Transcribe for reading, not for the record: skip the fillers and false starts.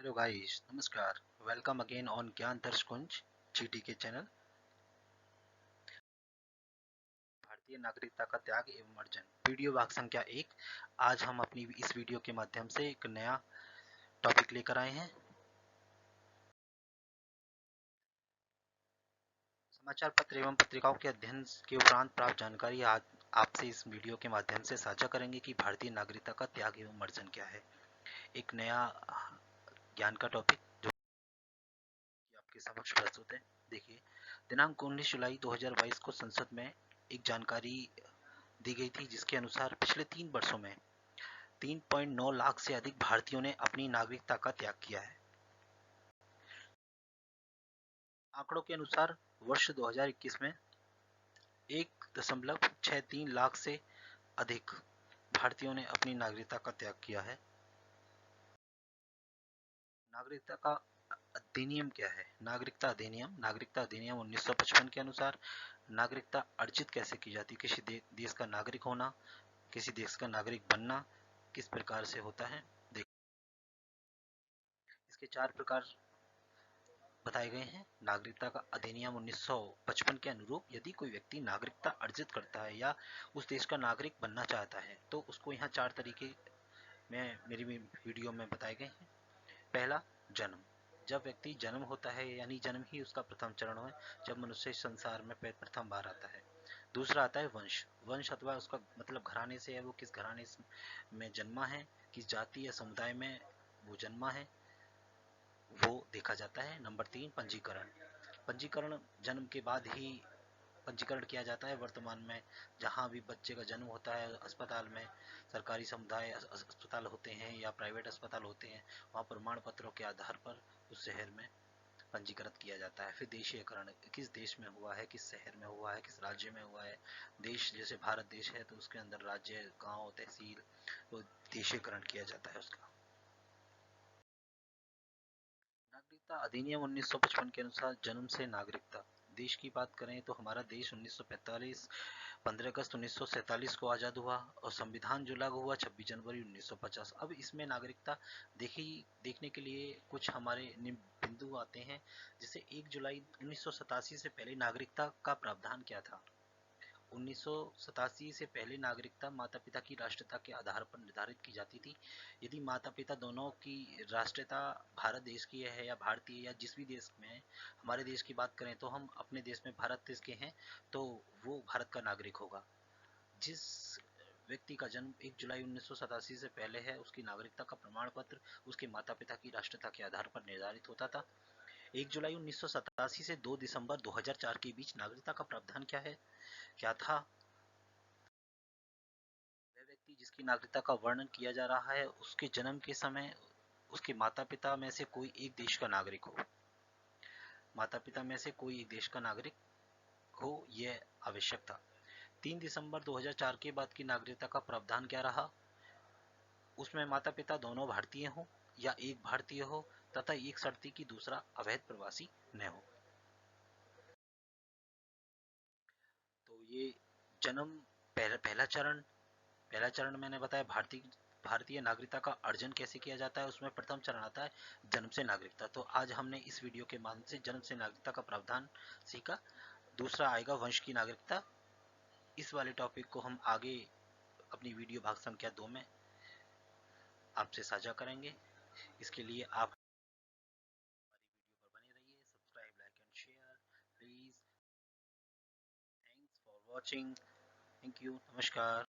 Hello guys, नमस्कार। Welcome again on ज्ञान दर्श कुंज जीटी के चैनल। भारतीय नागरिकता का त्याग एवं अर्जन, वीडियो भाग संख्या 1। आज हम अपनी इस वीडियो के माध्यम से एक नया टॉपिक लेकर आए हैं। समाचार पत्र एवं पत्रिकाओं के अध्ययन के उपरांत प्राप्त जानकारी आज आपसे इस वीडियो के माध्यम से साझा करेंगे कि भारतीय नागरिकता का त्याग एवं अर्जन क्या है। एक नया ज्ञान का टॉपिक जो आपके समक्ष प्रस्तुत है। देखिए, दिनांक 19 जुलाई 2022 को संसद में एक जानकारी दी गई थी, जिसके अनुसार पिछले 3 वर्षों में 3.9 लाख से अधिक भारतीयों ने अपनी नागरिकता का त्याग किया है। आंकड़ों के अनुसार वर्ष 2021 में 1.63 लाख से अधिक भारतीयों ने अपनी नागरिकता का त्याग किया है। नागरिकता का अधिनियम क्या है? नागरिकता अधिनियम 1955 के अनुसार नागरिकता अर्जित कैसे की जाती है? किसी देश का नागरिक होना, किसी देश का नागरिक बनना किस प्रकार से होता है। इसके 4 प्रकार बताए गए हैं। नागरिकता का अधिनियम 1955 के अनुरूप यदि कोई व्यक्ति नागरिकता अर्जित करता है या उस देश का नागरिक बनना चाहता है तो उसको यहाँ 4 तरीके में मेरी वीडियो में बताए गए हैं। पहला, जन्म। जब व्यक्ति जन्म होता है, यानी जन्म ही उसका प्रथम चरण है, जब मनुष्य संसार में प्रथम बार आता है। दूसरा आता है वंश। वंश अथवा उसका मतलब घराने से है, वो किस घराने में जन्मा है, किस जाति या समुदाय में वो जन्मा है, वो देखा जाता है। नंबर 3, पंजीकरण। पंजीकरण जन्म के बाद ही पंजीकरण किया जाता है। वर्तमान में जहाँ भी बच्चे का जन्म होता है, अस्पताल में, सरकारी समुदाय अस्पताल होते हैं या प्राइवेट अस्पताल होते हैं, वहाँ प्रमाण पत्रों के आधार पर उस शहर में पंजीकृत किया जाता है। फिर देशीयकरण, किस देश में हुआ है, किस शहर में हुआ है, किस राज्य में हुआ है। देश जैसे भारत देश है तो उसके अंदर राज्य, गांव, तहसील, वो देशीयकरण किया जाता है उसका। नागरिकता अधिनियम 1955 के अनुसार जन्म से नागरिकता। देश की बात करें तो हमारा देश 1945 15 अगस्त 1947 को आज़ाद हुआ और संविधान जो लागू हुआ 26 जनवरी 1950। अब इसमें नागरिकता देखने के लिए कुछ हमारे बिंदु आते हैं। जैसे 1 जुलाई 1987 से पहले नागरिकता का प्रावधान क्या था? 1987 से पहले नागरिकता माता पिता की राष्ट्रीयता के आधार पर निर्धारित की जाती थी। यदि माता पिता दोनों की राष्ट्रीयता भारत देश की है या भारतीय या जिस भी देश में है, हमारे देश की बात करें तो हम अपने देश में भारत देश के हैं, तो वो भारत का नागरिक होगा। जिस व्यक्ति का जन्म 1 जुलाई 1987 से पहले है, उसकी नागरिकता का प्रमाण पत्र उसके माता पिता की राष्ट्रीयता के आधार पर निर्धारित होता था। 1 जुलाई 1987 से 2 दिसंबर 2004 के बीच नागरिकता का प्रावधान क्या था? वह व्यक्ति जिसकी नागरिकता का वर्णन किया जा रहा है, उसके जन्म के समय उसके माता पिता में से कोई एक देश का नागरिक हो। माता पिता में से कोई एक देश का नागरिक हो, यह आवश्यक था। 3 दिसंबर 2004 के बाद की नागरिकता का प्रावधान क्या रहा? उसमें माता पिता दोनों भारतीय हो या एक भारतीय हो, तथा एक शर्त थी कि दूसरा अवैध प्रवासी न हो। तो ये जन्म पहला चरण मैंने बताया। भारतीय नागरिकता का अर्जन कैसे किया जाता है, उसमें प्रथम चरण आता है जन्म से नागरिकता। तो आज हमने इस वीडियो के माध्यम से जन्म से नागरिकता का प्रावधान सीखा। दूसरा आएगा वंश की नागरिकता। इस वाले टॉपिक को हम आगे अपनी वीडियो भाग संख्या 2 में आपसे साझा करेंगे। इसके लिए आप हमारी वीडियो पर बने रहिए। Subscribe, like and share please. Thanks for watching. Thank you. नमस्कार।